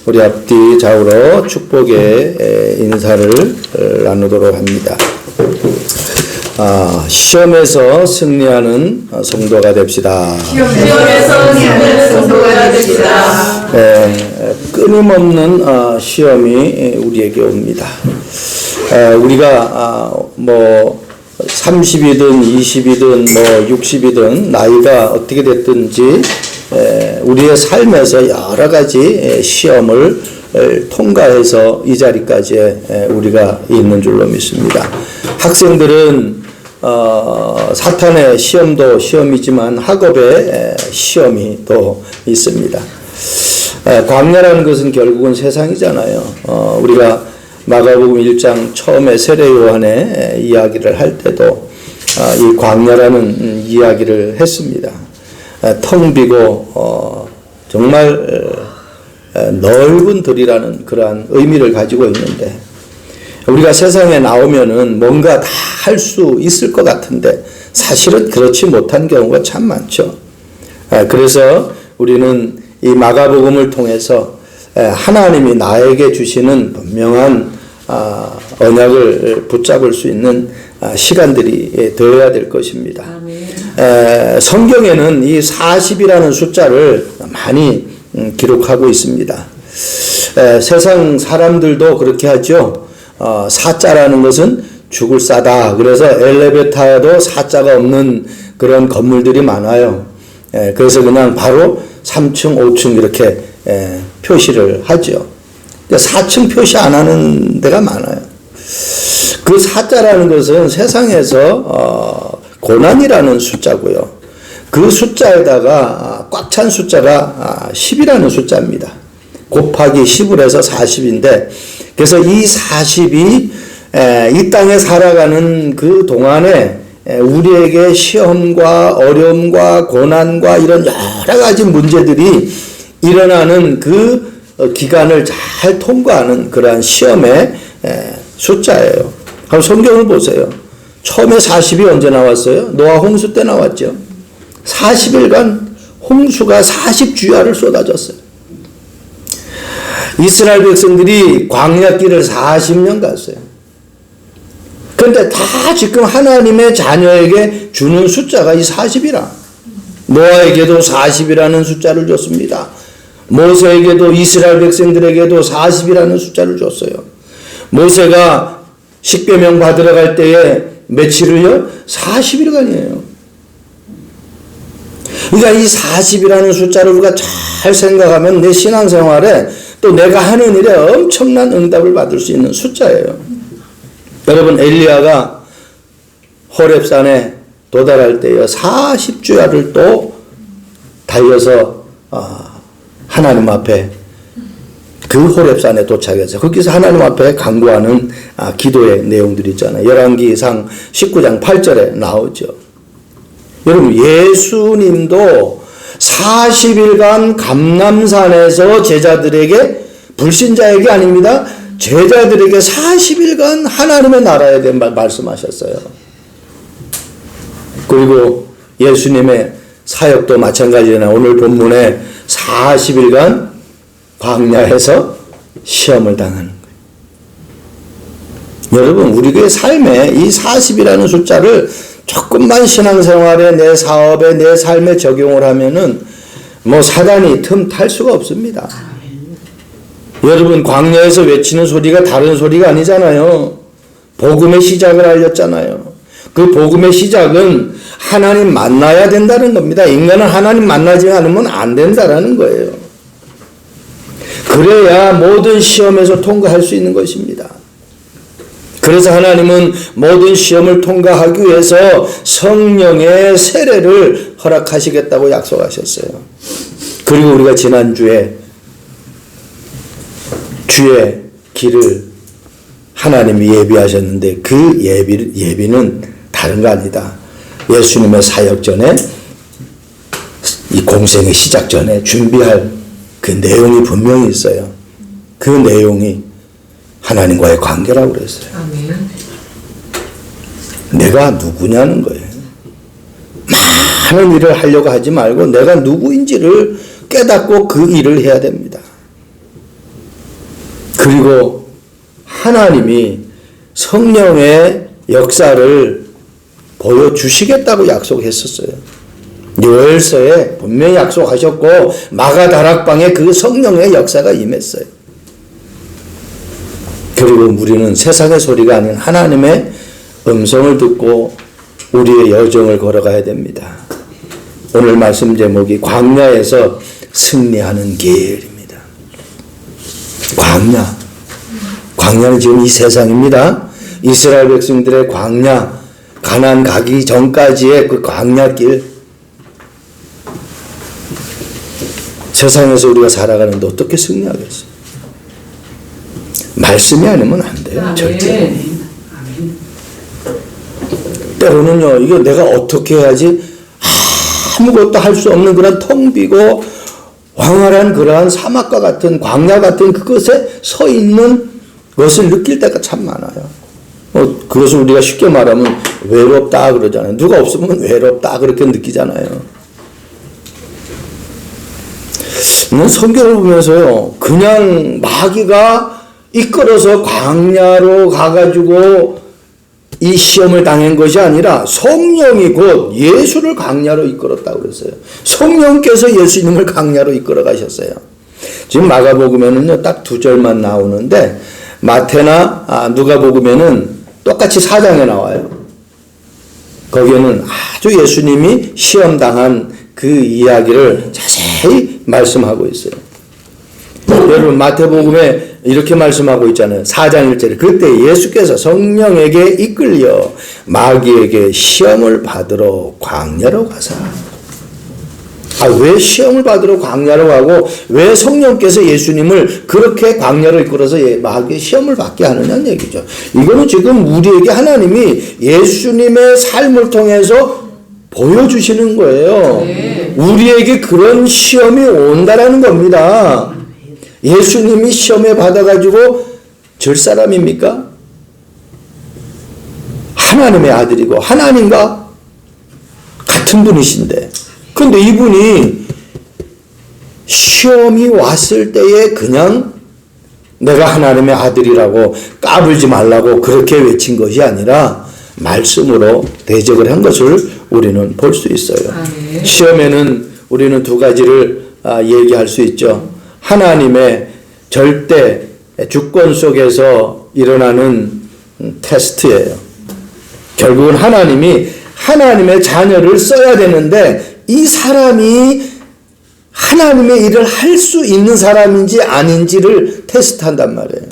우리 앞뒤 좌우로 축복의 인사를 나누도록 합니다. 시험에서 승리하는 성도가 됩시다. 시험에서 승리하는 성도가 됩시다. 끊임없는 시험이 우리에게 옵니다. 우리가 30이든 20이든 60이든 나이가 어떻게 됐든지 우리의 삶에서 여러 가지 시험을 통과해서 이 자리까지 우리가 있는 줄로 믿습니다. 학생들은 사탄의 시험도 시험이지만 학업의 시험이 또 있습니다. 광야라는 것은 결국은 세상이잖아요. 우리가 마가복음 1장 처음에 세례 요한의 이야기를 할 때도 이 광야라는 이야기를 했습니다. 텅 비고 정말 넓은 들이라는 그러한 의미를 가지고 있는데, 우리가 세상에 나오면은 뭔가 다 할 수 있을 것 같은데 사실은 그렇지 못한 경우가 참 많죠. 그래서 우리는 이 마가복음을 통해서 하나님이 나에게 주시는 분명한 언약을 붙잡을 수 있는 시간들이 되어야 될 것입니다. 성경에는 이 40이라는 숫자를 많이 기록하고 있습니다. 세상 사람들도 그렇게 하죠. 사자라는 것은 죽을 싸다. 그래서 엘리베이터에도 사자가 없는 그런 건물들이 많아요. 그래서 그냥 바로 3층, 5층 이렇게 표시를 하죠. 4층 표시 안 하는 데가 많아요. 그 사자라는 것은 세상에서 고난이라는 숫자고요. 그 숫자에다가 꽉 찬 숫자가 10이라는 숫자입니다. 곱하기 10을 해서 40인데, 그래서 이 40이 이 땅에 살아가는 그 동안에 우리에게 시험과 어려움과 고난과 이런 여러 가지 문제들이 일어나는 그 기간을 잘 통과하는 그러한 시험의 숫자예요. 한번 성경을 보세요. 처음에 40이 언제 나왔어요? 노아 홍수 때 나왔죠. 40일간 홍수가 40주야를 쏟아졌어요. 이스라엘 백성들이 광야길을 40년 갔어요. 그런데 다 지금 하나님의 자녀에게 주는 숫자가 이 40이라. 노아에게도 40이라는 숫자를 줬습니다. 모세에게도 이스라엘 백성들에게도 40이라는 숫자를 줬어요. 모세가 십계명 받으러 갈 때에 며칠을요? 40일간이에요. 그러니까 이 40이라는 숫자를 우리가 잘 생각하면 내 신앙생활에 또 내가 하는 일에 엄청난 응답을 받을 수 있는 숫자예요. 여러분, 엘리야가 호렙산에 도달할 때에 40주야를 또 달려서 하나님 앞에 그 호렙산에 도착해서 거기서 하나님 앞에 간구하는 기도의 내용들이 있잖아요. 열왕기상 19장 8절에 나오죠. 여러분, 예수님도 40일간 감람산에서 제자들에게, 불신자에게 아닙니다, 제자들에게 40일간 하나님의 나라에 대해 말씀하셨어요. 그리고 예수님의 사역도 마찬가지나 오늘 본문에 40일간 광야에서 시험을 당하는 거예요. 여러분, 우리의 삶에 이 40이라는 숫자를 조금만 신앙생활에, 내 사업에, 내 삶에 적용을 하면은 사단이 틈 탈 수가 없습니다. 여러분, 광야에서 외치는 소리가 다른 소리가 아니잖아요. 복음의 시작을 알렸잖아요. 그 복음의 시작은 하나님 만나야 된다는 겁니다. 인간은 하나님 만나지 않으면 안 된다라는 거예요. 그래야 모든 시험에서 통과할 수 있는 것입니다. 그래서 하나님은 모든 시험을 통과하기 위해서 성령의 세례를 허락하시겠다고 약속하셨어요. 그리고 우리가 지난주에 주의 길을 하나님이 예비하셨는데 그 예비는 다른 거 아니다. 예수님의 사역 전에, 이 공생의 시작 전에 준비할 그 내용이 분명히 있어요. 그 내용이 하나님과의 관계라고 그랬어요. 아멘. 내가 누구냐는 거예요. 많은 일을 하려고 하지 말고 내가 누구인지를 깨닫고 그 일을 해야 됩니다. 그리고 하나님이 성령의 역사를 보여주시겠다고 약속했었어요. 요엘서에 분명히 약속하셨고 마가다락방에 그 성령의 역사가 임했어요. 그리고 우리는 세상의 소리가 아닌 하나님의 음성을 듣고 우리의 여정을 걸어가야 됩니다. 오늘 말씀 제목이 광야에서 승리하는 길입니다. 광야는 지금 이 세상입니다. 이스라엘 백성들의 광야, 가나안 가기 전까지의 그 광야길. 세상에서 우리가 살아가는데 어떻게 승리하겠어요? 말씀이 아니면 안 돼요. 절대. 때로는요, 이거 내가 어떻게 해야지 아무것도 할 수 없는 그런 텅 비고 황홀한 그러한 사막과 같은 광야 같은 그것에 서 있는 것을 느낄 때가 참 많아요. 그것을 우리가 쉽게 말하면 외롭다 그러잖아요. 누가 없으면 외롭다 그렇게 느끼잖아요. 성경을 보면서요, 그냥 마귀가 이끌어서 광야로 가가지고 이 시험을 당한 것이 아니라 성령이 곧 예수를 광야로 이끌었다고 그랬어요. 성령께서 예수님을 광야로 이끌어 가셨어요. 지금 마가복음에는요, 딱 2절만 나오는데 마태나 누가복음에는 똑같이 4장에 나와요. 거기에는 아주 예수님이 시험당한 그 이야기를 자세히 말씀하고 있어요. 여러분 마태복음에 이렇게 말씀하고 있잖아요. 4장 1절에 그때 예수께서 성령에게 이끌려 마귀에게 시험을 받으러 광야로 가사. 왜 시험을 받으러 광야로 가고 왜 성령께서 예수님을 그렇게 광야로 이끌어서 마귀의 시험을 받게 하느냐는 얘기죠. 이거는 지금 우리에게 하나님이 예수님의 삶을 통해서 보여주시는 거예요. 네. 우리에게 그런 시험이 온다라는 겁니다. 예수님이 시험에 받아가지고 질 사람입니까? 하나님의 아들이고 하나님과 같은 분이신데, 근데 이분이 시험이 왔을 때에 그냥 내가 하나님의 아들이라고 까불지 말라고 그렇게 외친 것이 아니라 말씀으로 대적을 한 것을 우리는 볼 수 있어요. 네. 시험에는 우리는 두 가지를 얘기할 수 있죠. 하나님의 절대 주권 속에서 일어나는 테스트예요. 결국은 하나님이 하나님의 자녀를 써야 되는데 이 사람이 하나님의 일을 할 수 있는 사람인지 아닌지를 테스트한단 말이에요.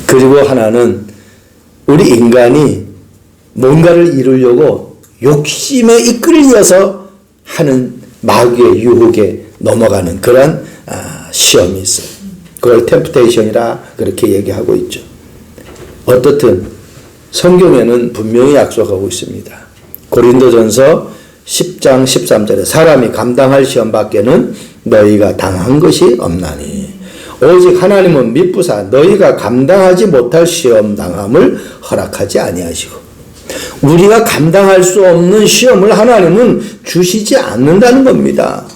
그리고 하나는 우리 인간이 뭔가를 이루려고 욕심에 이끌려서 하는 마귀의 유혹에 넘어가는 그런 시험이 있어요. 그걸 템프테이션이라 그렇게 얘기하고 있죠. 어떻든 성경에는 분명히 약속하고 있습니다. 고린도전서 10장 13절에 사람이 감당할 시험 밖에는 너희가 당한 것이 없나니 오직 하나님은 미쁘사 너희가 감당하지 못할 시험 당함을 허락하지 아니하시고, 우리가 감당할 수 없는 시험을 하나님은 주시지 않는다는 겁니다.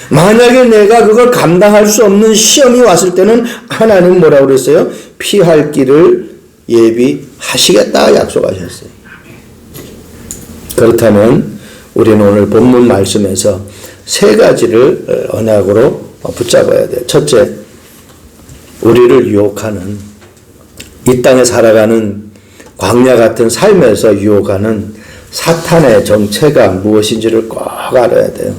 만약에 내가 그걸 감당할 수 없는 시험이 왔을 때는 하나님 뭐라고 그랬어요? 피할 길을 예비하시겠다 약속하셨어요. 그렇다면 우리는 오늘 본문 말씀에서 세 가지를 언약으로 붙잡아야 돼요. 첫째, 우리를 유혹하는, 이 땅에 살아가는 광야 같은 삶에서 유혹하는 사탄의 정체가 무엇인지를 꼭 알아야 돼요.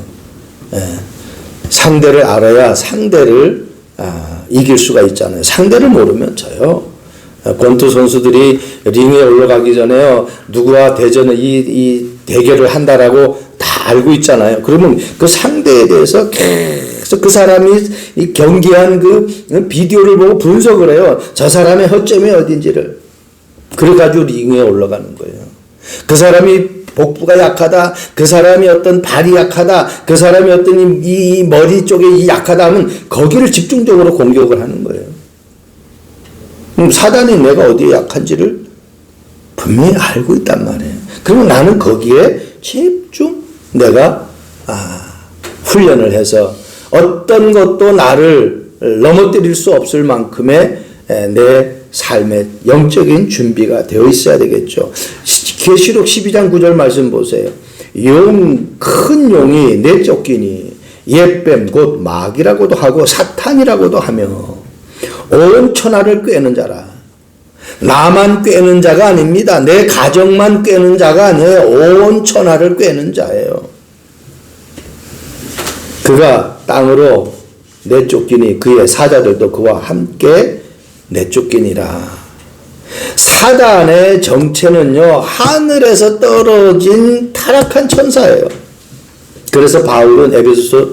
상대를 알아야 상대를 이길 수가 있잖아요. 상대를 모르면 져요. 권투 선수들이 링에 올라가기 전에요, 누구와 대전을 이 대결을 한다라고 다 알고 있잖아요. 그러면 그 상대에 대해서 계속 그 사람이 이 경기한 그 비디오를 보고 분석을 해요. 저 사람의 허점이 어딘지를. 그래가지고 링에 올라가는 거예요. 그 사람이 복부가 약하다, 그 사람이 어떤 발이 약하다, 그 사람이 어떤 이 머리 쪽에 약하다 하면 거기를 집중적으로 공격을 하는 거예요. 그럼 사단이 내가 어디에 약한지를 분명히 알고 있단 말이에요. 그러면 나는 거기에 집중 내가 훈련을 해서 어떤 것도 나를 넘어뜨릴 수 없을 만큼의 내 삶의 영적인 준비가 되어 있어야 되겠죠. 계시록 12장 9절 말씀 보세요. 큰 용이 내쫓기니 옛뱀 곧 마귀라고도 하고 사탄이라고도 하며 온 천하를 꿰는 자라. 나만 꿰는 자가 아닙니다. 내 가정만 꿰는 자가 아니에요. 온 천하를 꿰는 자예요. 그가 땅으로 내쫓기니 그의 사자들도 그와 함께 내쫓기니라. 사단의 정체는요, 하늘에서 떨어진 타락한 천사예요. 그래서 바울은 에베소서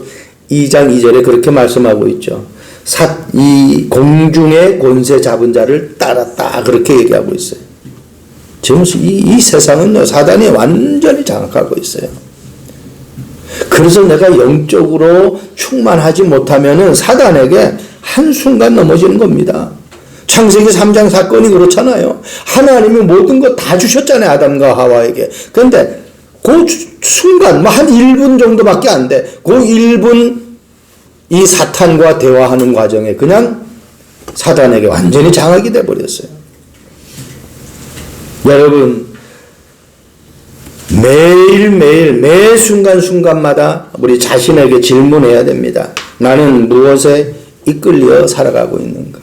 2장 2절에 그렇게 말씀하고 있죠. 이 공중의 권세 잡은 자를 따랐다, 그렇게 얘기하고 있어요. 지금 이 세상은요, 사단이 완전히 장악하고 있어요. 그래서 내가 영적으로 충만하지 못하면은 사단에게 한순간 넘어지는 겁니다. 창세기 3장 사건이 그렇잖아요. 하나님이 모든 것 다 주셨잖아요, 아담과 하와에게. 그런데 그 순간, 한 1분 정도밖에 안 돼. 그 1분 이 사탄과 대화하는 과정에 그냥 사단에게 완전히 장악이 돼버렸어요. 여러분, 매일매일 매 순간순간마다 우리 자신에게 질문해야 됩니다. 나는 무엇에 이끌려 살아가고 있는가?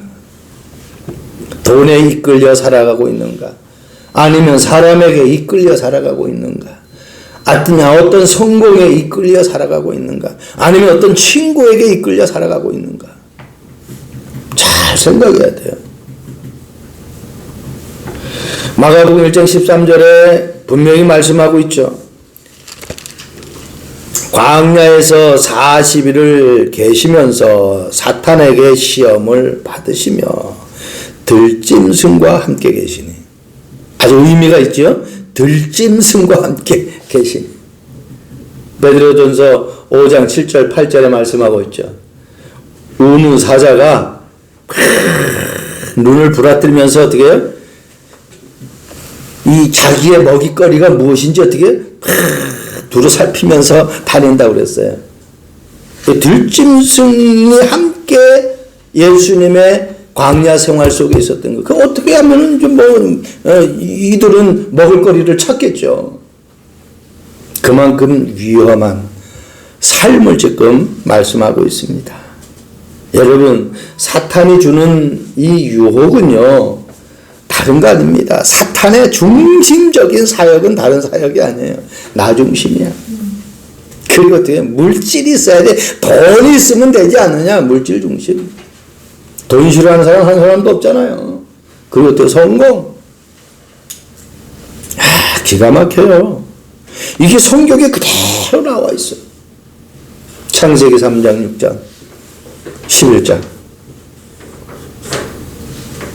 돈에 이끌려 살아가고 있는가? 아니면 사람에게 이끌려 살아가고 있는가? 어떤 성공에 이끌려 살아가고 있는가? 아니면 어떤 친구에게 이끌려 살아가고 있는가? 잘 생각해야 돼요. 마가복음 1장 13절에 분명히 말씀하고 있죠. 광야에서 40일을 계시면서 사탄에게 시험을 받으시며 들짐승과 함께 계시니. 아주 의미가 있죠. 들짐승과 함께 계시니. 베드로전서 5장 7절 8절에 말씀하고 있죠. 우는 사자가 눈을 부라뜨리면서 어떻게 해요? 이 자기의 먹잇거리가 무엇인지 어떻게 두루 살피면서 다닌다고 그랬어요. 들짐승이 함께 예수님의 광야 생활 속에 있었던 거. 그 어떻게 하면은 좀 이들은 먹을거리를 찾겠죠. 그만큼 위험한 삶을 지금 말씀하고 있습니다. 여러분, 사탄이 주는 이 유혹은요, 다른 거 아닙니다. 사탄의 중심적인 사역은 다른 사역이 아니에요. 나 중심이야. 그리고 어떻게 물질이 있어야 돼. 돈이 있으면 되지 않느냐. 물질 중심. 돈 싫어하는 사람 한 사람도 없잖아요. 그리고 또 성공. 기가 막혀요. 이게 성경에 그대로 나와 있어요. 창세기 3장 6장 11장.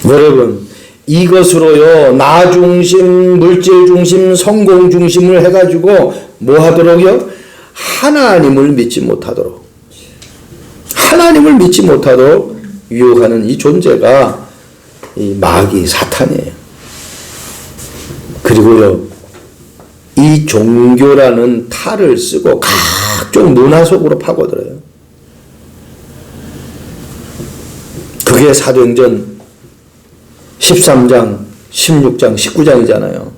여러분, 이것으로요, 나 중심, 물질 중심, 성공 중심을 해가지고 뭐 하도록요? 하나님을 믿지 못하도록, 하나님을 믿지 못하도록 유혹하는 이 존재가 이 마귀 사탄이에요. 그리고요, 이 종교라는 탈을 쓰고 각종 문화 속으로 파고들어요. 그게 사도행전 13장, 16장, 19장이잖아요.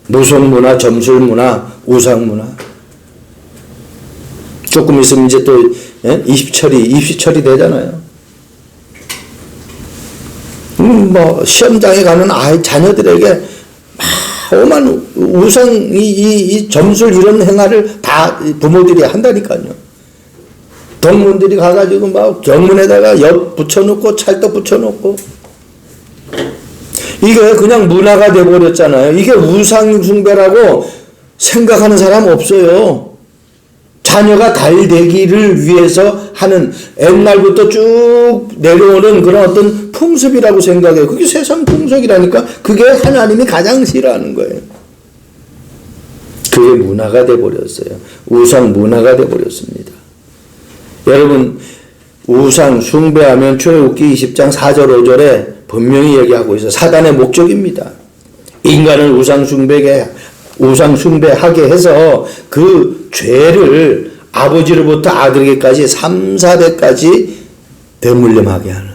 무속문화, 점술문화, 우상문화. 조금 있으면 이제 또 입시처리 되잖아요. 시험장에 가는 자녀들에게 오만 우상, 이 점술 이런 행화를 다 부모들이 한다니까요. 동문들이 가가지고 막 경문에다가 엿 붙여놓고 찰떡 붙여놓고. 이게 그냥 문화가 돼버렸잖아요. 이게 우상 숭배라고 생각하는 사람 없어요. 자녀가 달 되기를 위해서 하는 옛날부터 쭉 내려오는 그런 어떤 풍습이라고 생각해요. 그게 세상 풍속이라니까. 그게 하나님이 가장 싫어하는 거예요. 그게 문화가 돼버렸어요. 우상 문화가 돼버렸습니다. 여러분, 우상 숭배하면 출애굽기 20장 4절 5절에 분명히 얘기하고 있어요. 사단의 목적입니다. 인간을 우상 숭배하게 해서 그 죄를 아버지로부터 아들에게까지 3, 4대까지 대물림하게 하는.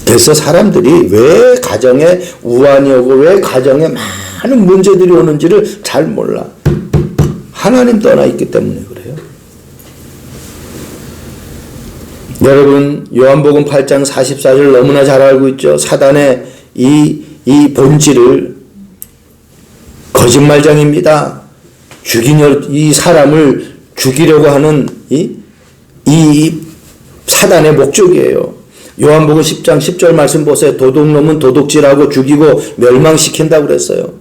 그래서 사람들이 왜 가정에 우환이 오고 왜 가정에 많은 문제들이 오는지를 잘 몰라. 하나님 떠나 있기 때문에 그래요. 여러분 요한복음 8장 44절 너무나 잘 알고 있죠. 사단의 이 본질을 거짓말장입니다. 이 사람을 죽이려고 하는 이 사단의 목적이에요. 요한복음 10장 10절 말씀 보세요. 도둑놈은 도둑질하고 죽이고 멸망시킨다고 그랬어요.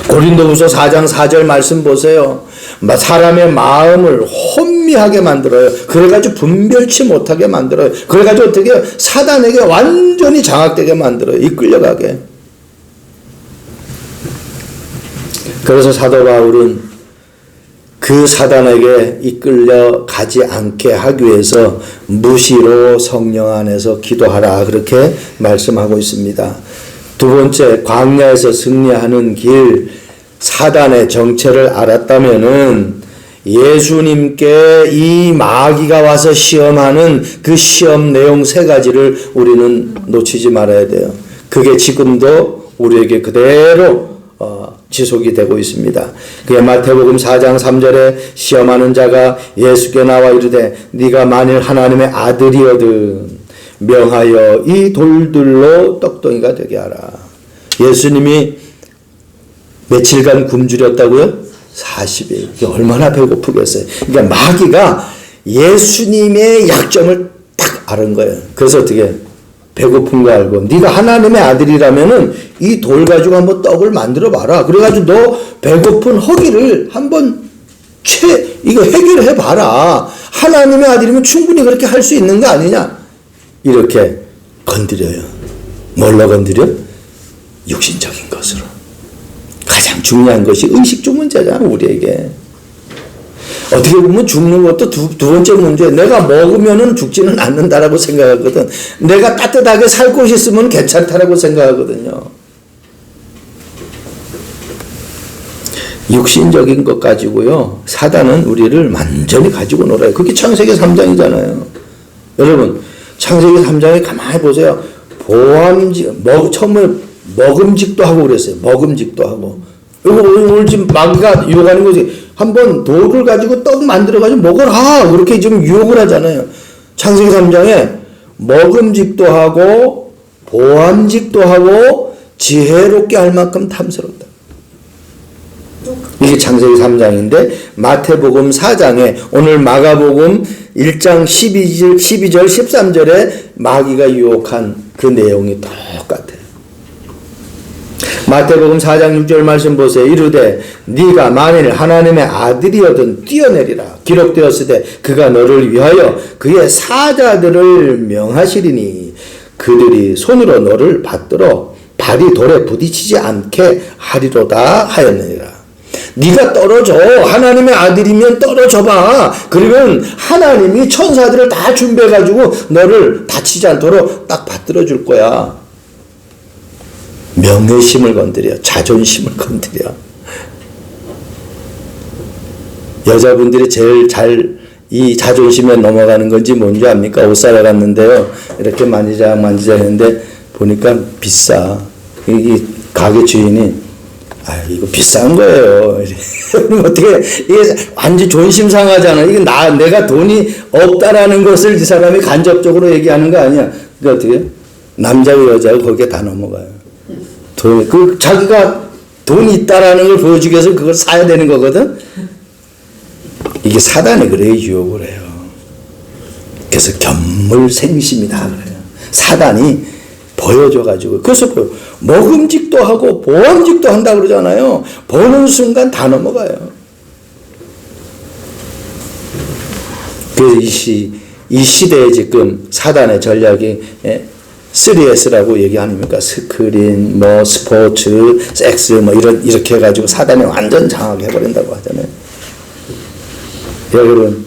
고린도후서 4장 4절 말씀 보세요. 사람의 마음을 혼미하게 만들어요. 그래가지고 분별치 못하게 만들어요. 그래가지고 어떻게 사단에게 완전히 장악되게 만들어요. 이끌려가게. 그래서 사도 바울은 그 사단에게 이끌려 가지 않게 하기 위해서 무시로 성령 안에서 기도하라 그렇게 말씀하고 있습니다. 두 번째, 광야에서 승리하는 길, 사단의 정체를 알았다면은 예수님께 이 마귀가 와서 시험하는 그 시험 내용 세 가지를 우리는 놓치지 말아야 돼요. 그게 지금도 우리에게 그대로 지속이 되고 있습니다. 그게 마태복음 4장 3절에 시험하는 자가 예수께 나와 이르되 네가 만일 하나님의 아들이거든 명하여 이 돌들로 떡덩이가 되게 하라. 예수님이 며칠간 굶주렸다고요? 40일. 이게 얼마나 배고프겠어요. 그러니까 마귀가 예수님의 약점을 딱 아는 거예요. 그래서 어떻게 배고픈 거 알고 네가 하나님의 아들이라면은 이 돌 가지고 한번 떡을 만들어 봐라. 그래가지고 너 배고픈 허기를 한번 이거 해결해 봐라. 하나님의 아들이면 충분히 그렇게 할 수 있는 거 아니냐? 이렇게 건드려요. 뭘로 건드려? 육신적인 것으로. 가장 중요한 것이 의식주 문제잖아, 우리에게. 어떻게 보면 죽는 것도 두 번째 문제. 내가 먹으면은 죽지는 않는다라고 생각하거든. 내가 따뜻하게 살 곳이 있으면 괜찮다라고 생각하거든요. 육신적인 것 가지고요, 사단은 우리를 완전히 가지고 놀아요. 그게 창세기 3장이잖아요. 여러분, 창세기 3장에 가만히 보세요. 처음에 먹음직도 하고 그랬어요. 먹음직도 하고. 오늘 지금 마귀가 유혹하는 거지. 한번 돌을 가지고 떡 만들어가지고 먹어라. 그렇게 지금 유혹을 하잖아요. 창세기 3장에 먹음직도 하고, 보암직도 하고, 지혜롭게 할 만큼 탐스럽다. 이게 창세기 3장인데, 마태복음 4장에, 오늘 마가복음 1장 12절, 13절에 마귀가 유혹한 그 내용이 똑같아요. 마태복음 4장 6절 말씀 보세요. 이르되 네가 만일 하나님의 아들이거든 뛰어내리라. 기록되었으되 그가 너를 위하여 그의 사자들을 명하시리니 그들이 손으로 너를 받들어 발이 돌에 부딪히지 않게 하리로다 하였느니라. 네가 떨어져. 하나님의 아들이면 떨어져봐. 그러면 하나님이 천사들을 다 준비해가지고 너를 다치지 않도록 딱 받들어 줄 거야. 명예심을 건드려. 자존심을 건드려. 여자분들이 제일 잘 이 자존심에 넘어가는 건지 뭔지 압니까? 옷 사러 갔는데요. 이렇게 만지작 했는데 보니까 비싸. 이 가게 주인이 이거 비싼 거예요. 어떻게 이게 완전 존심 상하잖아. 이게 내가 돈이 없다라는 것을 이 사람이 간접적으로 얘기하는 거 아니야. 그러니까 어떻게 남자고 여자고 거기에 다 넘어가요. 자기가 돈이 있다라는 걸 보여주기 위해서 그걸 사야 되는 거거든. 이게 사단이 그래요. 유혹을 해요. 그래서 견물생심이다 그래요. 사단이 보여줘가지고. 그래서 먹음직도 하고 보암직도 한다 그러잖아요. 보는 순간 다 넘어가요. 그래서 이 시대에 지금 사단의 전략이 3S라고 얘기 아닙니까? 스크린, 스포츠, 섹스, 이렇게 해가지고 사단이 완전 장악해버린다고 하잖아요. 여러분,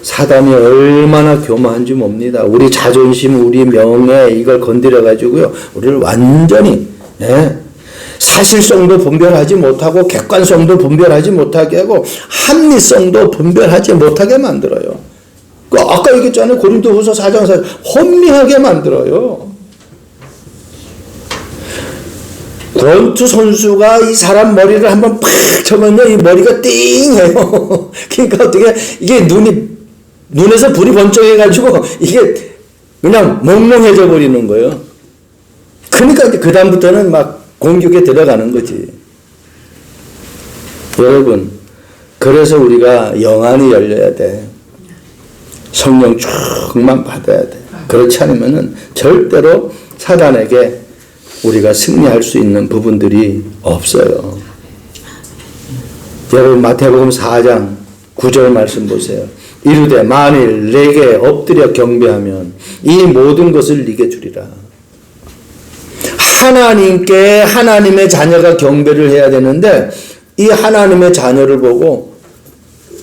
사단이 얼마나 교만한지 뭡니다. 우리 자존심, 우리 명예, 이걸 건드려가지고요, 우리를 완전히, 사실성도 분별하지 못하고, 객관성도 분별하지 못하게 하고, 합리성도 분별하지 못하게 만들어요. 아까 얘기했잖아요. 고린도후서 4장 4절 혼미하게 만들어요. 권투 선수가 이 사람 머리를 한번 팍 쳐면요, 이 머리가 띵해요. 그러니까 어떻게 이게 눈에서 불이 번쩍해가지고 이게 그냥 멍멍해져 버리는 거예요. 그러니까 그 다음부터는 막 공격에 들어가는 거지. 여러분, 그래서 우리가 영안이 열려야 돼. 성령 충만 받아야 돼. 그렇지 않으면은 절대로 사단에게 우리가 승리할 수 있는 부분들이 없어요. 여러분, 마태복음 4장 9절 말씀 보세요. 이르되 만일 내게 엎드려 경배하면 이 모든 것을 네게 주리라. 하나님께 하나님의 자녀가 경배를 해야 되는데 이 하나님의 자녀를 보고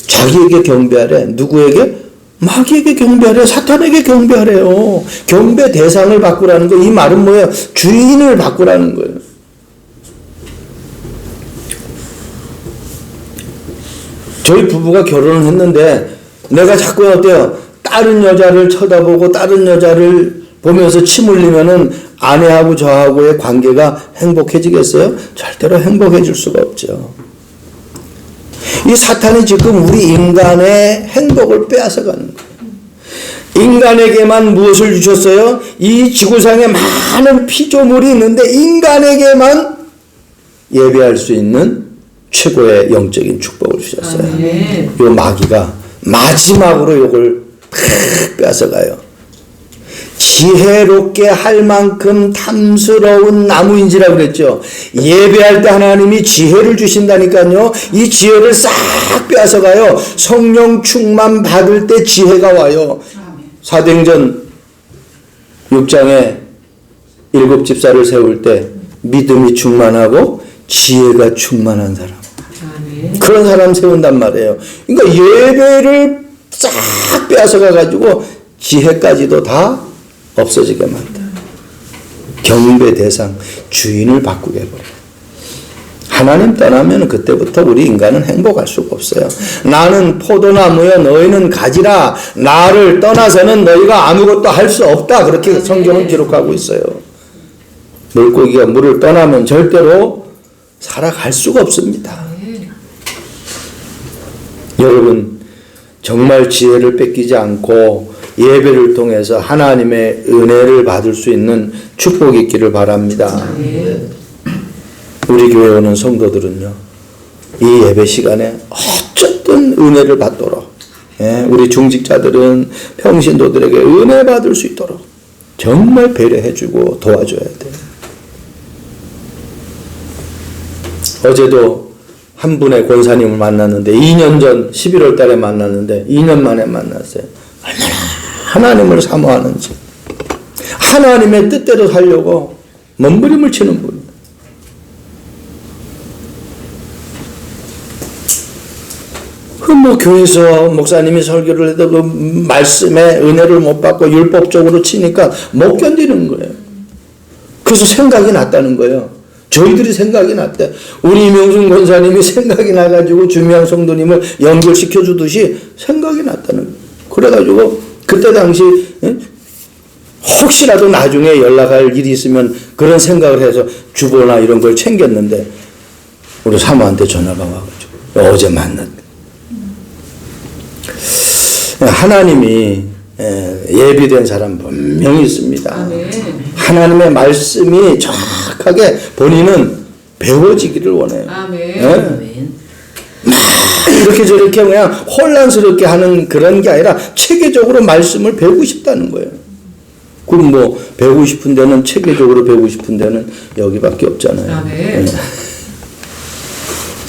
자기에게 경배하래. 누구에게? 마귀에게 경배하래. 사탄에게 경배하래요. 경배 대상을 바꾸라는 거. 이 말은 뭐예요? 주인을 바꾸라는 거예요. 저희 부부가 결혼을 했는데 내가 자꾸 어때요? 다른 여자를 쳐다보고 다른 여자를 보면서 침 흘리면은 아내하고 저하고의 관계가 행복해지겠어요? 절대로 행복해질 수가 없죠. 이 사탄이 지금 우리 인간의 행복을 빼앗아가는 거예요. 인간에게만 무엇을 주셨어요? 이 지구상에 많은 피조물이 있는데 인간에게만 예배할 수 있는 최고의 영적인 축복을 주셨어요. 이 마귀가 마지막으로 이걸 빼앗아가요. 지혜롭게 할 만큼 탐스러운 나무인지라고 그랬죠. 예배할 때 하나님이 지혜를 주신다니까요. 이 지혜를 싹 빼앗아가요. 성령 충만 받을 때 지혜가 와요. 사도행전 6장에 7 집사를 세울 때 믿음이 충만하고 지혜가 충만한 사람. 그런 사람 세운단 말이에요. 그러니까 예배를 싹 빼앗아가가지고 지혜까지도 다 없어지게 만들어. 경배 대상, 주인을 바꾸게 해버려. 하나님 떠나면 그때부터 우리 인간은 행복할 수가 없어요. 나는 포도나무여 너희는 가지라. 나를 떠나서는 너희가 아무것도 할 수 없다. 그렇게 성경은 기록하고 있어요. 물고기가 물을 떠나면 절대로 살아갈 수가 없습니다. 여러분, 정말 지혜를 뺏기지 않고 예배를 통해서 하나님의 은혜를 받을 수 있는 축복이 있기를 바랍니다. 우리 교회 오는 성도들은요, 이 예배 시간에 어쨌든 은혜를 받도록, 우리 중직자들은 평신도들에게 은혜 받을 수 있도록 정말 배려해주고 도와줘야 돼요. 어제도 한 분의 권사님을 만났는데 2년 전 11월 달에 만났는데 2년 만에 만났어요. 얼마나 하나님을 사모하는지, 하나님의 뜻대로 살려고 몸부림을 치는 분. 뭐 교회에서 목사님이 설교를 해도 그 말씀에 은혜를 못 받고 율법적으로 치니까 못 견디는 거예요. 그래서 생각이 났다는 거예요. 저희들이 생각이 났대. 우리 이명순 권사님이 생각이 나가지고 주미양 성도님을 연결시켜 주듯이 생각이 났다는 거예요. 그래가지고 그때 당시 혹시라도 나중에 연락할 일이 있으면 그런 생각을 해서 주보나 이런 걸 챙겼는데 우리 사모한테 전화가 와가지고 어제 만났대. 하나님이 예비된 사람 분명히 있습니다. 하나님의 말씀이 정확하게 본인은 배워지기를 원해요. 이렇게 저렇게 그냥 혼란스럽게 하는 그런 게 아니라 체계적으로 말씀을 배우고 싶다는 거예요. 그럼 뭐 배우고 싶은 데는 체계적으로 배우고 싶은 데는 여기밖에 없잖아요.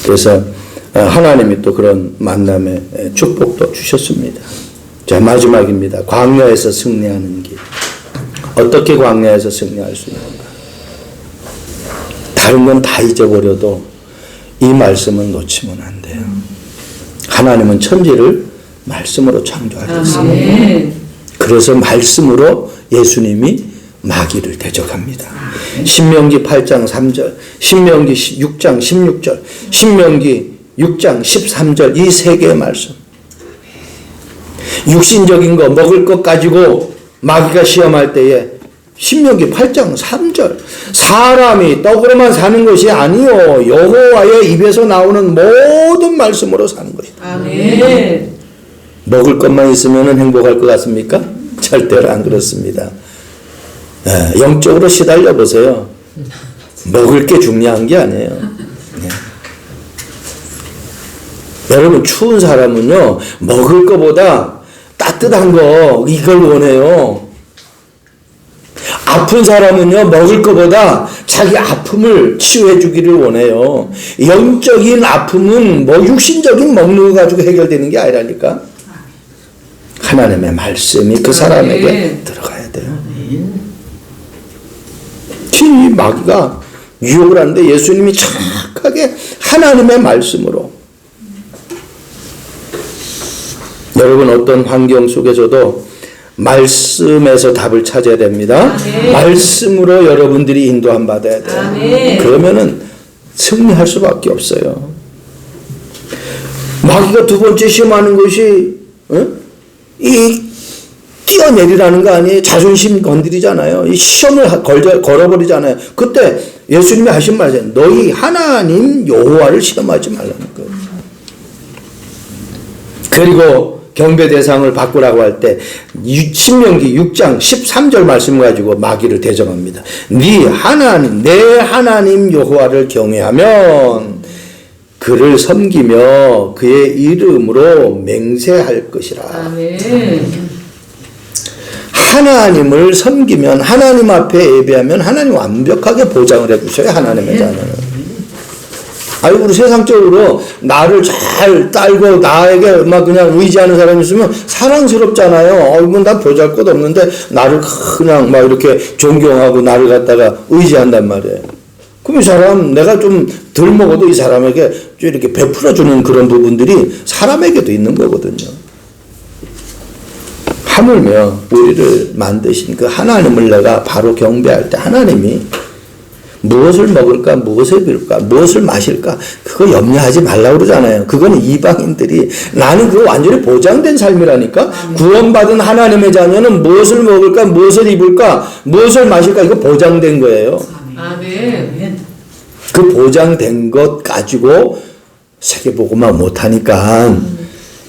그래서 하나님이 또 그런 만남의 축복도 주셨습니다. 자, 마지막입니다. 광야에서 승리하는 길. 어떻게 광야에서 승리할 수 있는가? 다른 건 다 잊어버려도 이 말씀은 놓치면 안 돼요. 하나님은 천지를 말씀으로 창조하셨어요. 그래서 말씀으로 예수님이 마귀를 대적합니다. 신명기 8장 3절, 신명기 6장 16절, 신명기 6장 13절 이 세 개의 말씀. 육신적인 거 먹을 것 가지고 마귀가 시험할 때에 신명기 8장 3절 사람이 떡으로만 사는 것이 아니요 여호와의 입에서 나오는 모든 말씀으로 사는 것이다. 아멘. 먹을 것만 있으면 행복할 것 같습니까? 절대로 안 그렇습니다. 영적으로 시달려 보세요. 먹을 게 중요한 게 아니에요. 네. 여러분 추운 사람은요 먹을 것보다 따뜻한 거 이걸 원해요. 아픈 사람은요 먹을 것보다 자기 아픔을 치유해 주기를 원해요. 영적인 아픔은 뭐 육신적인 먹는 거 가지고 해결되는 게 아니라니까. 하나님의 말씀이 그 사람에게 들어가야 돼요. 이 마귀가 유혹을 하는데 예수님이 정확하게 하나님의 말씀으로 여러분 어떤 환경 속에서도 말씀에서 답을 찾아야 됩니다. 아멘. 말씀으로 여러분들이 인도함 받아야 돼요. 아멘. 그러면은 승리할 수밖에 없어요. 마귀가 두 번째 시험하는 것이 이 뛰어내리라는 거 아니에요? 자존심 건드리잖아요. 이 시험을 걸어버리잖아요. 그때 예수님이 하신 말이잖아요. 너희 하나님 여호와를 시험하지 말라는 거예요. 그리고 경배 대상을 바꾸라고 할 때 신명기 6장 13절 말씀 가지고 마귀를 대적합니다. 네 하나님 내 하나님 여호와를 경외하면 그를 섬기며 그의 이름으로 맹세할 것이라. 아멘. 하나님을 섬기면 하나님 앞에 예배하면 하나님 완벽하게 보장을 해주셔요. 하나님의 자녀는. 아이고 우리 세상적으로 나를 잘 딸고 나에게 막 그냥 의지하는 사람이 있으면 사랑스럽잖아요. 어이구 난 보잘것없는데 나를 그냥 막 이렇게 존경하고 나를 갖다가 의지한단 말이에요. 그럼 이 사람 내가 좀 덜 먹어도 이 사람에게 좀 이렇게 베풀어주는 그런 부분들이 사람에게도 있는 거거든요. 하물며 우리를 만드신 그 하나님을 내가 바로 경배할 때 하나님이 무엇을 먹을까, 무엇을 입을까, 무엇을 마실까 그거 염려하지 말라고 그러잖아요. 그거는 이방인들이 나는 그거 완전히 보장된 삶이라니까. 구원받은 하나님의 자녀는 무엇을 먹을까, 무엇을 입을까, 무엇을 마실까 이거 보장된 거예요. 아멘. 그 보장된 것 가지고 세계복음화 못하니까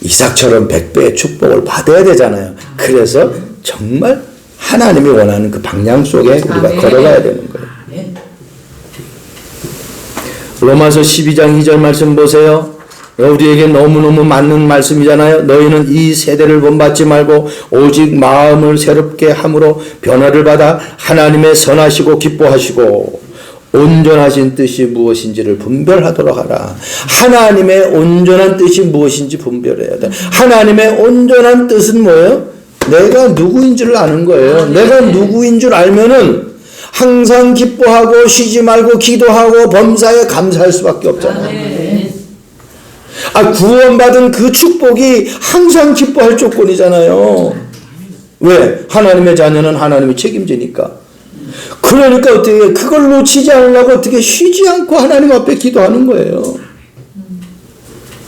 이삭처럼 100배의 축복을 받아야 되잖아요. 그래서 정말 하나님이 원하는 그 방향 속에 우리가 아멘. 걸어가야 되는 거예요. 아멘. 로마서 12장 2절 말씀 보세요. 우리에게 너무너무 맞는 말씀이잖아요. 너희는 이 세대를 본받지 말고 오직 마음을 새롭게 함으로 변화를 받아 하나님의 선하시고 기뻐하시고 온전하신 뜻이 무엇인지를 분별하도록 하라. 하나님의 온전한 뜻이 무엇인지 분별해야 돼. 하나님의 온전한 뜻은 뭐예요? 내가 누구인 줄 아는 거예요. 내가 누구인 줄 알면은 항상 기뻐하고 쉬지 말고 기도하고 범사에 감사할 수밖에 없잖아요. 구원받은 그 축복이 항상 기뻐할 조건이잖아요. 왜? 하나님의 자녀는 하나님이 책임지니까. 그러니까 어떻게 그걸 놓치지 않으려고 어떻게 쉬지 않고 하나님 앞에 기도하는 거예요.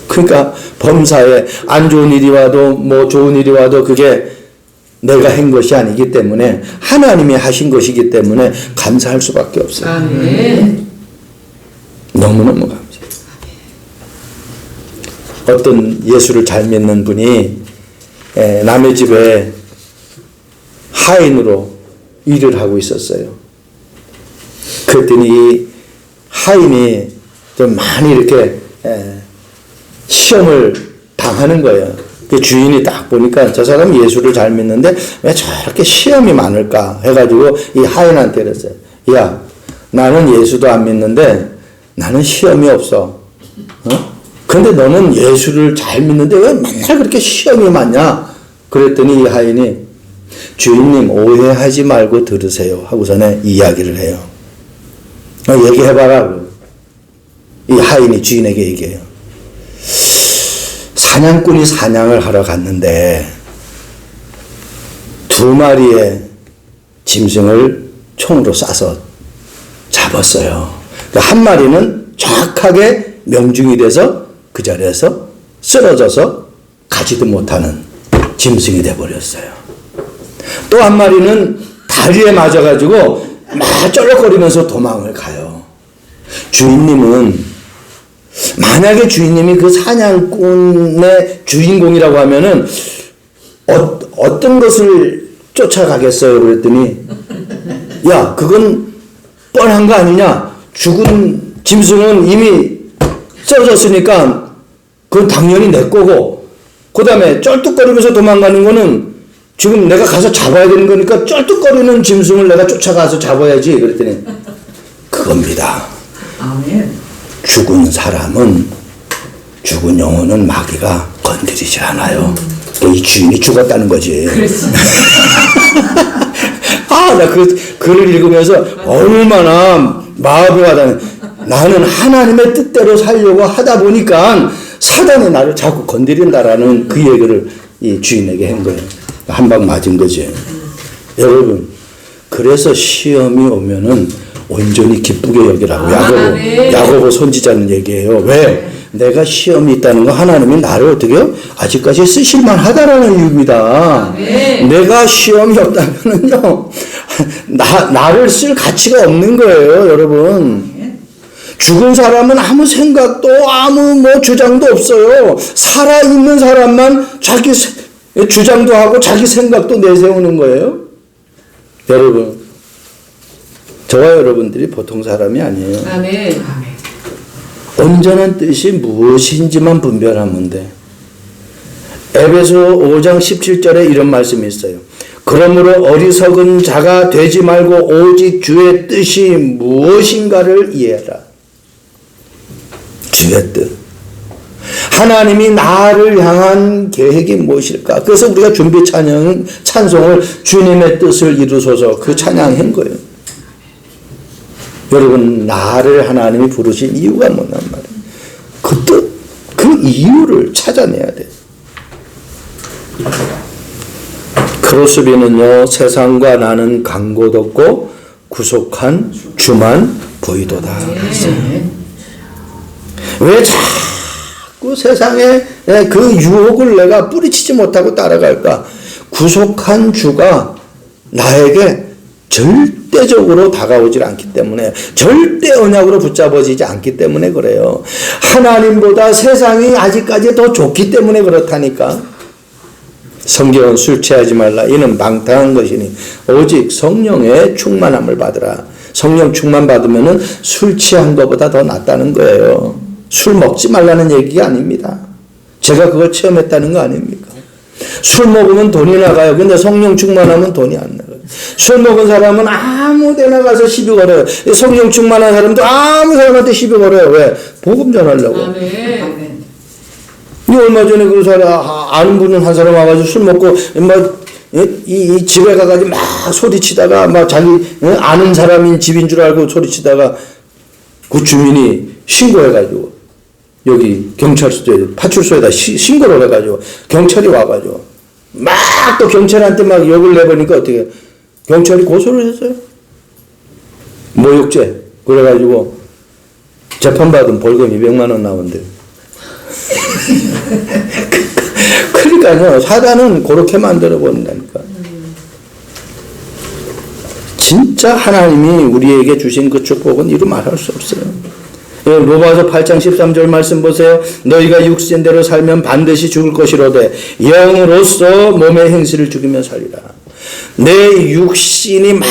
그러니까 범사에 안 좋은 일이 와도 뭐 좋은 일이 와도 그게 내가 한 것이 아니기 때문에 하나님이 하신 것이기 때문에 감사할 수밖에 없어요. 아멘. 너무너무 감사해요. 어떤 예수를 잘 믿는 분이 남의 집에 하인으로 일을 하고 있었어요. 그랬더니 이 하인이 좀 많이 이렇게 시험을 당하는 거예요. 그 주인이 딱 보니까 저 사람이 예수를 잘 믿는데 왜 저렇게 시험이 많을까 해가지고 이 하인한테 그랬어요. 야, 나는 예수도 안 믿는데 나는 시험이 없어. 근데 너는 예수를 잘 믿는데 왜 맨날 그렇게 시험이 많냐? 그랬더니 이 하인이 주인님 오해하지 말고 들으세요 하고서는 이야기를 해요. 얘기해봐라. 이 하인이 주인에게 얘기해요. 사냥꾼이 사냥을 하러 갔는데 2마리의 짐승을 총으로 쏴서 잡았어요. 한 마리는 정확하게 명중이 돼서 그 자리에서 쓰러져서 가지도 못하는 짐승이 돼버렸어요. 또 한 마리는 다리에 맞아가지고 막 쩔럭거리면서 도망을 가요. 주인님은 만약에 주인님이 그 사냥꾼의 주인공이라고 하면은 어떤 것을 쫓아가겠어요? 그랬더니 야 그건 뻔한 거 아니냐? 죽은 짐승은 이미 쓰러졌으니까 그건 당연히 내 거고 그 다음에 쩔뚝거리면서 도망가는 거는 지금 내가 가서 잡아야 되는 거니까 쩔뚝거리는 짐승을 내가 쫓아가서 잡아야지. 그랬더니 그겁니다. 아멘. 죽은 사람은 죽은 영혼은 마귀가 건드리지 않아요. 이 주인이 죽었다는 거지. 나 그 글을 읽으면서 얼마나 마음이 와닿는. 나는 하나님의 뜻대로 살려고 하다 보니까 사단이 나를 자꾸 건드린다라는 그 얘기를 이 주인에게 한 거예요. 한 방 맞은 거지. 여러분, 그래서 시험이 오면은 온전히 기쁘게 여기라고 야고보 선지자는 얘기해요. 왜? 내가 시험이 있다는 거 하나님이 나를 어떻게 해요? 아직까지 쓰실만 하다라는 이유입니다. 내가 시험이 없다면은요, 나를 쓸 가치가 없는 거예요, 여러분. 죽은 사람은 아무 생각도 아무 주장도 없어요. 살아있는 사람만 자기 주장도 하고 자기 생각도 내세우는 거예요. 여러분, 저와 여러분들이 보통 사람이 아니에요. 아멘. 온전한 뜻이 무엇인지만 분별하면 돼. 에베소 5장 17절에 이런 말씀이 있어요. 그러므로 어리석은 자가 되지 말고 오직 주의 뜻이 무엇인가를 이해하라. 주의 뜻. 하나님이 나를 향한 계획이 무엇일까? 그래서 우리가 준비 찬송을 주님의 뜻을 이루소서 그 찬양한 거예요. 여러분, 나를 하나님이 부르신 이유가 뭐냔 말이에요. 그 뜻, 그 이유를 찾아내야 돼. 크로스비는요, 세상과 나는 간 곳 없고 구속한 주만 보이도다. 왜 자꾸 세상에 그 유혹을 내가 뿌리치지 못하고 따라갈까? 구속한 주가 나에게 절대적으로 다가오질 않기 때문에, 절대 언약으로 붙잡아지지 않기 때문에 그래요. 하나님보다 세상이 아직까지 더 좋기 때문에 그렇다니까. 성경은 술 취하지 말라 이는 방탕한 것이니 오직 성령의 충만함을 받으라. 성령 충만 받으면은 술 취한 것보다 더 낫다는 거예요. 술 먹지 말라는 얘기가 아닙니다. 제가 그걸 체험했다는 거 아닙니까? 술 먹으면 돈이 나가요. 근데 성령 충만하면 돈이 안 나가요. 술 먹은 사람은 아무 데나 가서 시비 걸어요. 성령 충만한 사람도 아무 사람한테 시비 걸어요. 왜? 복음 전하려고. 아멘. 이 얼마 전에 그 사람 아는 분은 한 사람 와가지고 술 먹고 이 집에 가가지고 막 소리치다가 막 자기 아는 사람인 집인 줄 알고 소리치다가 그 주민이 신고해가지고 여기 경찰서에 파출소에다 신고를 해가지고 경찰이 와가지고 막 또 경찰한테 막 욕을 내보니까 어떻게 경찰이 고소를 했어요. 모욕죄. 그래가지고 재판받은 벌금 200만 원 나온대. 그러니까요, 사단은 그렇게 만들어 버린다니까. 진짜 하나님이 우리에게 주신 그 축복은 이루 말할 수 없어요. 로마서 8장 13절 말씀 보세요. 너희가 육신대로 살면 반드시 죽을 것이로되 영으로서 몸의 행실을 죽이며 살리라. 내 육신이 막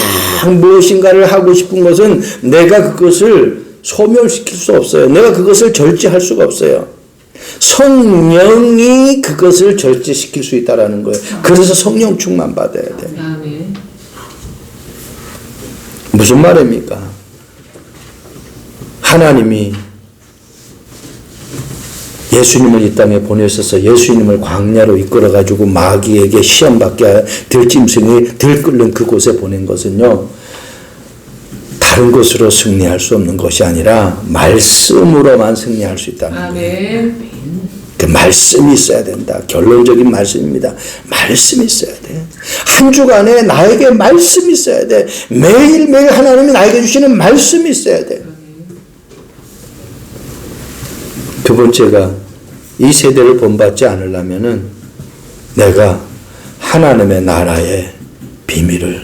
무엇인가를 하고 싶은 것은 내가 그것을 소멸시킬 수 없어요. 내가 그것을 절제할 수가 없어요. 성령이 그것을 절제시킬 수 있다라는 거예요. 그래서 성령 충만 받아야 돼. 아멘. 무슨 말입니까? 하나님이 예수님을 이 땅에 보내셔서 예수님을 광야로 이끌어가지고 마귀에게 시험받게 들짐승이 들끓는 그곳에 보낸 것은요, 다른 것으로 승리할 수 없는 것이 아니라 말씀으로만 승리할 수 있다는 거예요. 아멘. 그 말씀이 있어야 된다. 결론적인 말씀입니다. 말씀이 있어야 돼. 한 주간에 나에게 말씀이 있어야 돼. 매일매일 하나님이 나에게 주시는 말씀이 있어야 돼. 두 번째가 이 세대를 본받지 않으려면은 내가 하나님의 나라의 비밀을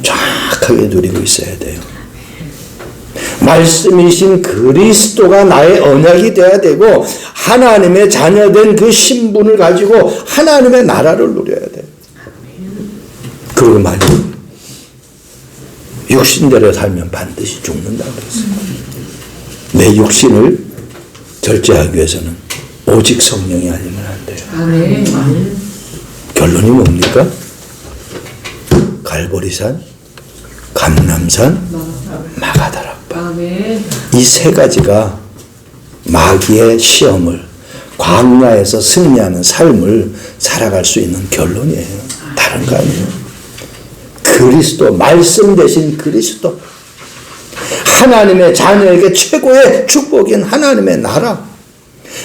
정확하게 누리고 있어야 돼요. 말씀이신 그리스도가 나의 언약이 되어야 되고 하나님의 자녀된 그 신분을 가지고 하나님의 나라를 누려야 돼요. 그리고 말이죠. 육신대로 살면 반드시 죽는다고 그랬어요. 내 육신을 절제하기 위해서는 오직 성령이 아니면 안 돼요. 아멘. 결론이 뭡니까? 갈보리산, 감람산, 마가다락방. 아멘. 이 세 가지가 마귀의 시험을 광야에서 승리하는 삶을 살아갈 수 있는 결론이에요. 다른 거 아니에요. 그리스도, 말씀 대신 그리스도. 하나님의 자녀에게 최고의 축복인 하나님의 나라.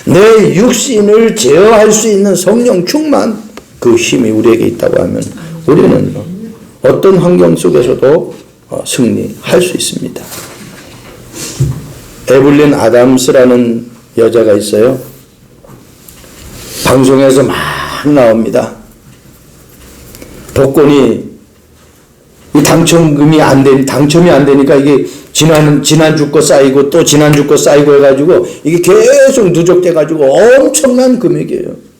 내 육신을 제어할 수 있는 성령 충만, 그 힘이 우리에게 있다고 하면 우리는 어떤 환경 속에서도 승리할 수 있습니다. 에블린 아담스라는 여자가 있어요. 방송에서 막 나옵니다. 복권이 이 당첨이 안 되니까 이게 지난주 거 쌓이고 또 지난주 거 쌓이고 해가지고 이게 계속 누적돼가지고 엄청난 금액이에요.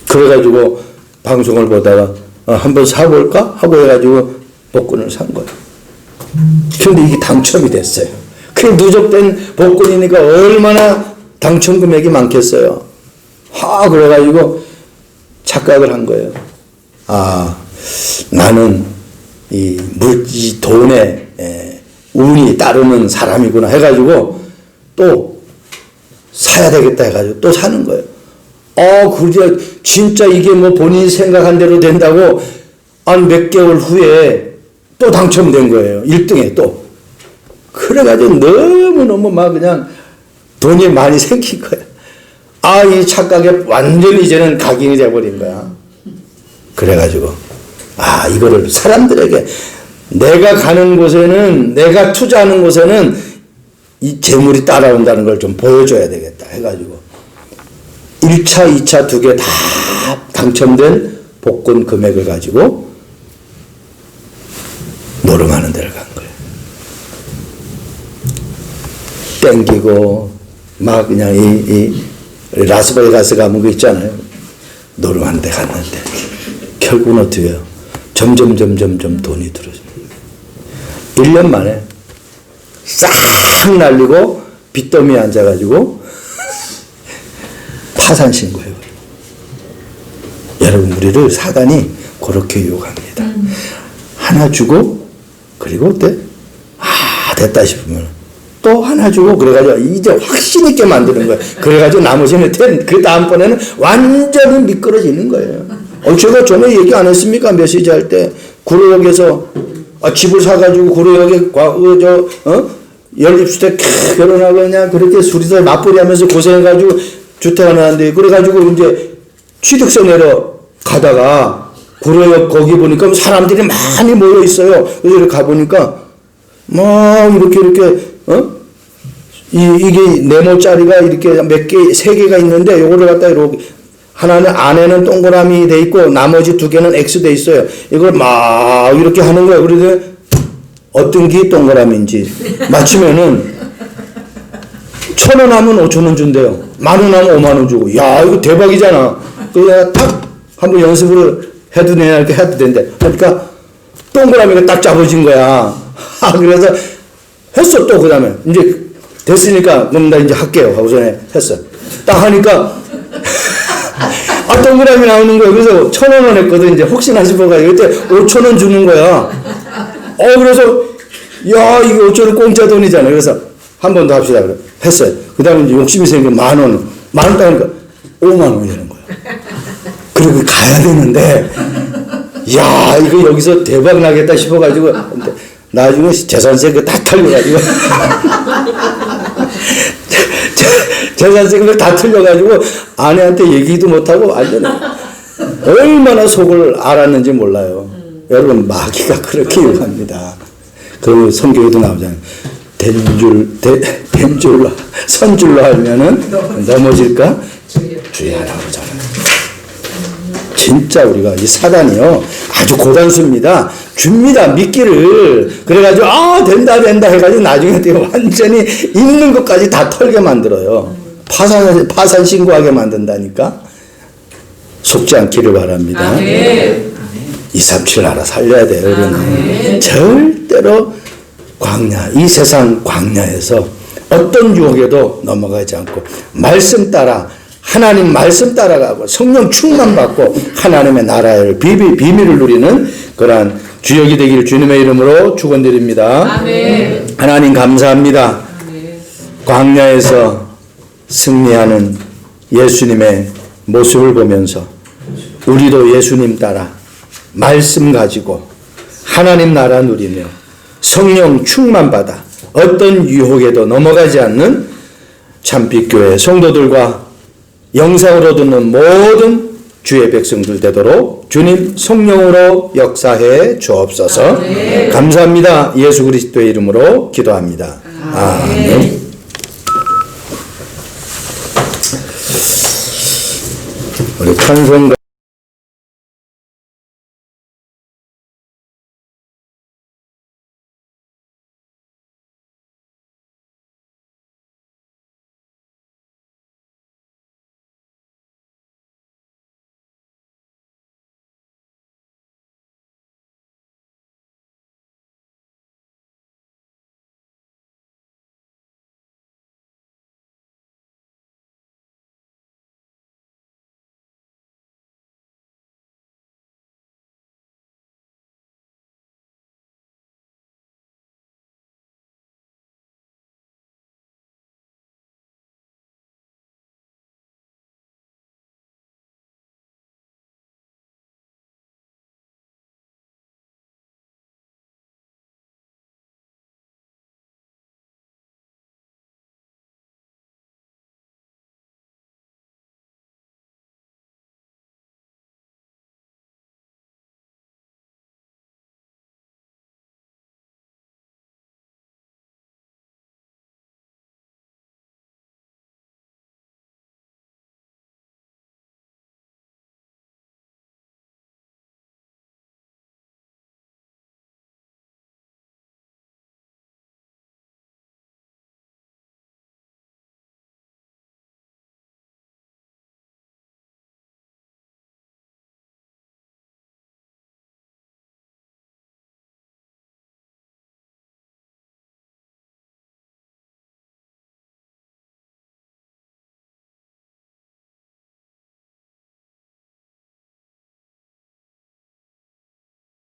그래가지고 방송을 보다가 한번 사볼까? 하고 해가지고 복권을 산 거예요. 근데 이게 당첨이 됐어요. 그 누적된 복권이니까 얼마나 당첨 금액이 많겠어요. 그래가지고 착각을 한 거예요. 나는 이 돈에 운이 따르는 사람이구나 해가지고 또 사야 되겠다 해가지고 또 사는 거예요. 그래 진짜 이게 뭐 본인이 생각한 대로 된다고 한 몇 개월 후에 또 당첨된 거예요. 1등에 또. 그래가지고 너무너무 막 그냥 돈이 많이 생긴 거야. 이 착각에 완전히 이제는 각인이 돼버린 거야. 그래가지고 이거를 사람들에게 내가 가는 곳에는, 내가 투자하는 곳에는 이 재물이 따라온다는 걸 좀 보여줘야 되겠다 해가지고 1차, 2차 두 개 다 당첨된 복권 금액을 가지고 노름하는 데를 간 거예요. 땡기고 막 그냥 이 라스베가스 가면 그 있잖아요. 노름하는 데 갔는데 결국은 어떻게 해요? 점점 돈이 들어집니다. 1년 만에 싹 날리고 빚더미에 앉아가지고 파산 신고해요. 여러분, 우리를 사단이 그렇게 유혹합니다. 하나 주고 그리고 때 됐다 싶으면 또 하나 주고 그래가지고 이제 확신 있게 만드는 거예요. 그래가지고 나머지는 그 다음번에는 완전히 미끄러지는 거예요. 제가 전에 얘기 안 했습니까? 메시지 할 때 구로역에서 집을 사가지고 구로역에 연립주택 결혼하고 그냥 그렇게 수리들 맞벌이 하면서 고생해가지고 주택 하나 하는데 그래가지고 이제 취득세 내려 가다가 구로역 거기 보니까 사람들이 많이 모여 있어요. 그래서 이렇게 가보니까 막 이렇게 이게 네모짜리가 이렇게 몇 개, 세 개가 있는데 요거를 갖다 이렇게 하나는 안에는 동그라미 돼 있고 나머지 두 개는 X 돼 있어요. 이걸 막 이렇게 하는 거예요. 그래서 어떤 게 동그라미인지 맞추면은 1,000원 하면 5,000원 준대요. 10,000원 하면 50,000원 주고. 야, 이거 대박이잖아. 그래서 내가 탁 한번 연습을 해도 되냐 이렇게 해도 된대. 그러니까 동그라미가 딱 잡아진 거야. 그래서 했어. 또 그 다음에 이제 됐으니까 그럼 나 이제 할게요 하고서 했어. 딱 하니까 동그라미 나오는 거예요. 그래서 1,000원 했거든. 이제 혹시나 싶어가지고 그때 5,000원 주는 거야. 그래서 야, 이게 5,000원 공짜 돈이잖아요. 그래서 한 번 더 합시다. 그래. 했어요. 그 다음에 이제 욕심이 생겨 10,000원. 10,000원 따니까 50,000원이 되는 거야. 그리고 가야 되는데, 야, 이거 여기서 대박 나겠다 싶어가지고, 근데 나중에 재산세 그거 다 털려가지고, 재산세 그거 다 털려가지고, 아내한테 얘기도 못하고, 완전 얼마나 속을 알았는지 몰라요. 여러분, 마귀가 그렇게 유혹합니다. 그 성경에도 나오잖아요. 선줄로 하면은 넘어질까? 주의하라고 하잖아요. 진짜 우리가 이 사단이요 아주 고단수입니다. 줍니다 미끼를. 그래가지고 된다 해가지고 나중에 또 완전히 있는 것까지 다 털게 만들어요. 파산 신고하게 만든다니까. 속지 않기를 바랍니다. 아멘. 237 알아 살려야 돼요. 여러분. 절대로 광야, 이 세상 광야에서 어떤 유혹에도 넘어가지 않고 말씀 따라, 하나님 말씀 따라가고 성령 충만 받고 하나님의 나라의 비밀을 누리는 그러한 주역이 되기를 주님의 이름으로 축원드립니다. 아멘. 하나님 감사합니다. 광야에서 승리하는 예수님의 모습을 보면서 우리도 예수님 따라 말씀 가지고 하나님 나라 누리며 성령 충만 받아 어떤 유혹에도 넘어가지 않는 참빛교회 성도들과 영상으로 듣는 모든 주의 백성들 되도록 주님 성령으로 역사해 주옵소서. 감사합니다. 예수 그리스도의 이름으로 기도합니다. 아멘. 우리 찬송가